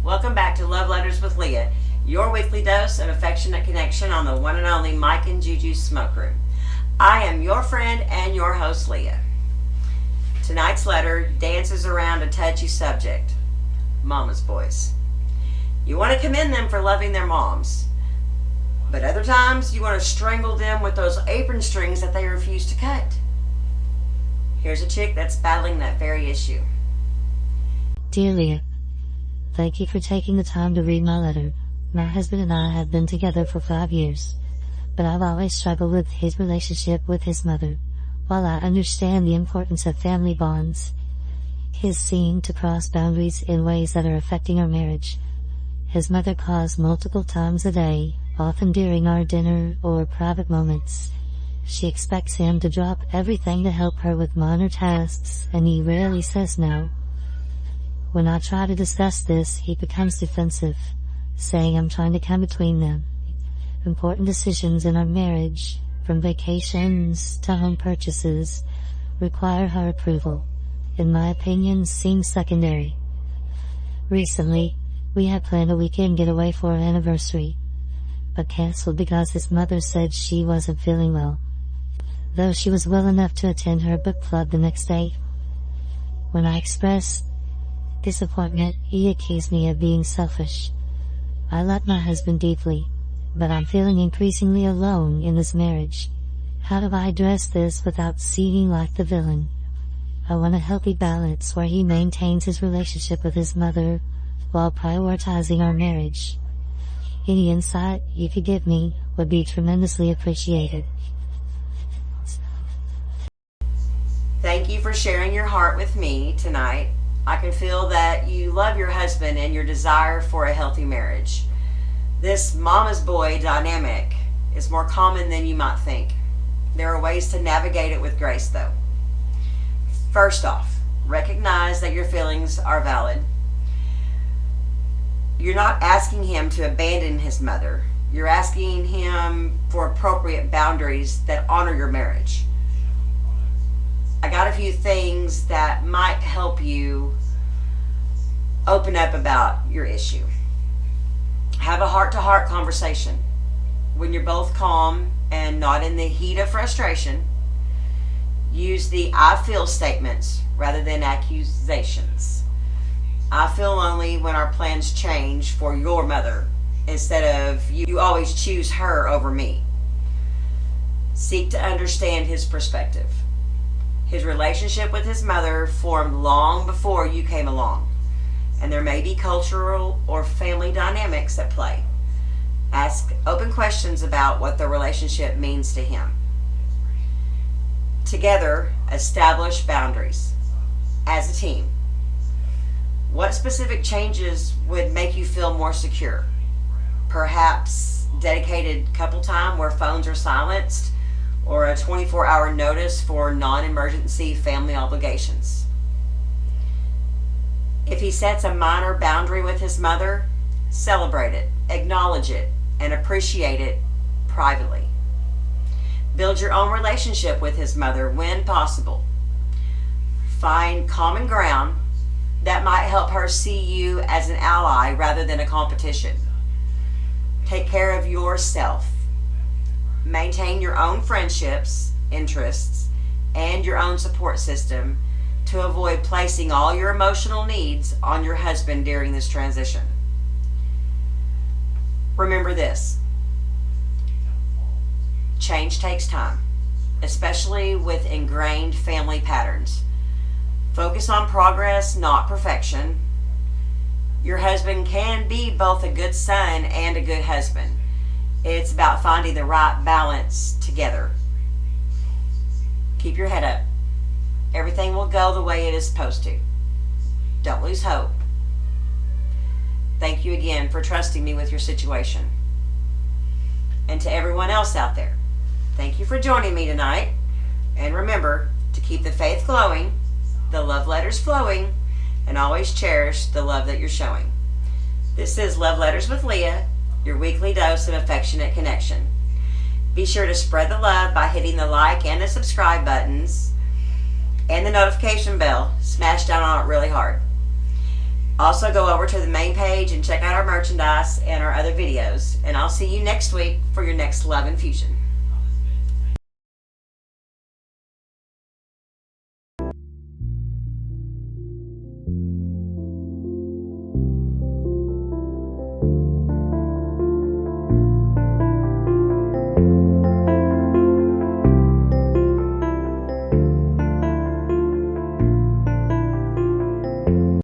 Welcome back to Love Letters with Leah, your weekly dose of affectionate connection on the one and only Mike and Juju's Smoke Room. I am your friend and your host, Leah. Tonight's letter dances around a touchy subject: mama's boys. You want to commend them for loving their moms, but other times you want to strangle them with those apron strings that they refuse to cut. Here's a chick that's battling that very issue. Dear Leah, thank you for taking the time to read my letter. My husband and I have been together for 5 years, but I've always struggled with his relationship with his mother. While I understand the importance of family bonds, his seeming to cross boundaries in ways that are affecting our marriage. His mother calls multiple times a day, often during our dinner or private moments. She expects him to drop everything to help her with minor tasks, and he rarely says no. When I try to discuss this, he becomes defensive, saying I'm trying to come between them. Important decisions in our marriage, from vacations to home purchases, require her approval. In my opinion, seem secondary. Recently, we had planned a weekend getaway for our anniversary, but canceled because his mother said she wasn't feeling well, though she was well enough to attend her book club the next day. When I expressed disappointment, he accused me of being selfish. I love my husband deeply, but I'm feeling increasingly alone in this marriage. How do I address this without seeming like the villain? I want a healthy balance where he maintains his relationship with his mother while prioritizing our marriage. Any insight you could give me would be tremendously appreciated. Thank you for sharing your heart with me tonight. I can feel that you love your husband and your desire for a healthy marriage. This mama's boy dynamic is more common than you might think. There are ways to navigate it with grace, though. First off, recognize that your feelings are valid. You're not asking him to abandon his mother. You're asking him for appropriate boundaries that honor your marriage. I got a few things that might help you open up about your issue. Have a heart-to-heart conversation. When you're both calm and not in the heat of frustration, use the I feel statements rather than accusations. I feel lonely when our plans change for your mother, instead of you always choose her over me. Seek to understand his perspective. His relationship with his mother formed long before you came along, and there may be cultural or family dynamics at play. Ask open questions about what the relationship means to him. Together, establish boundaries. As a team, what specific changes would make you feel more secure? Perhaps dedicated couple time where phones are silenced, or a 24-hour notice for non-emergency family obligations. If he sets a minor boundary with his mother, celebrate it, acknowledge it, and appreciate it privately. Build your own relationship with his mother when possible. Find common ground that might help her see you as an ally rather than a competition. Take care of yourself. Maintain your own friendships, interests, and your own support system to avoid placing all your emotional needs on your husband during this transition. Remember this: change takes time, especially with ingrained family patterns. Focus on progress, not perfection. Your husband can be both a good son and a good husband. It's about finding the right balance together. Keep your head up. Everything will go the way it is supposed to. Don't lose hope. Thank you again for trusting me with your situation. And to everyone else out there, thank you for joining me tonight. And remember to keep the faith glowing, the love letters flowing, and always cherish the love that you're showing. This is Love Letters with Leah, your weekly dose of affectionate connection. Be sure to spread the love by hitting the like and the subscribe buttons and the notification bell. Smash down on it really hard. Also, go over to the main page and check out our merchandise and our other videos. And I'll see you next week for your next Love Infusion.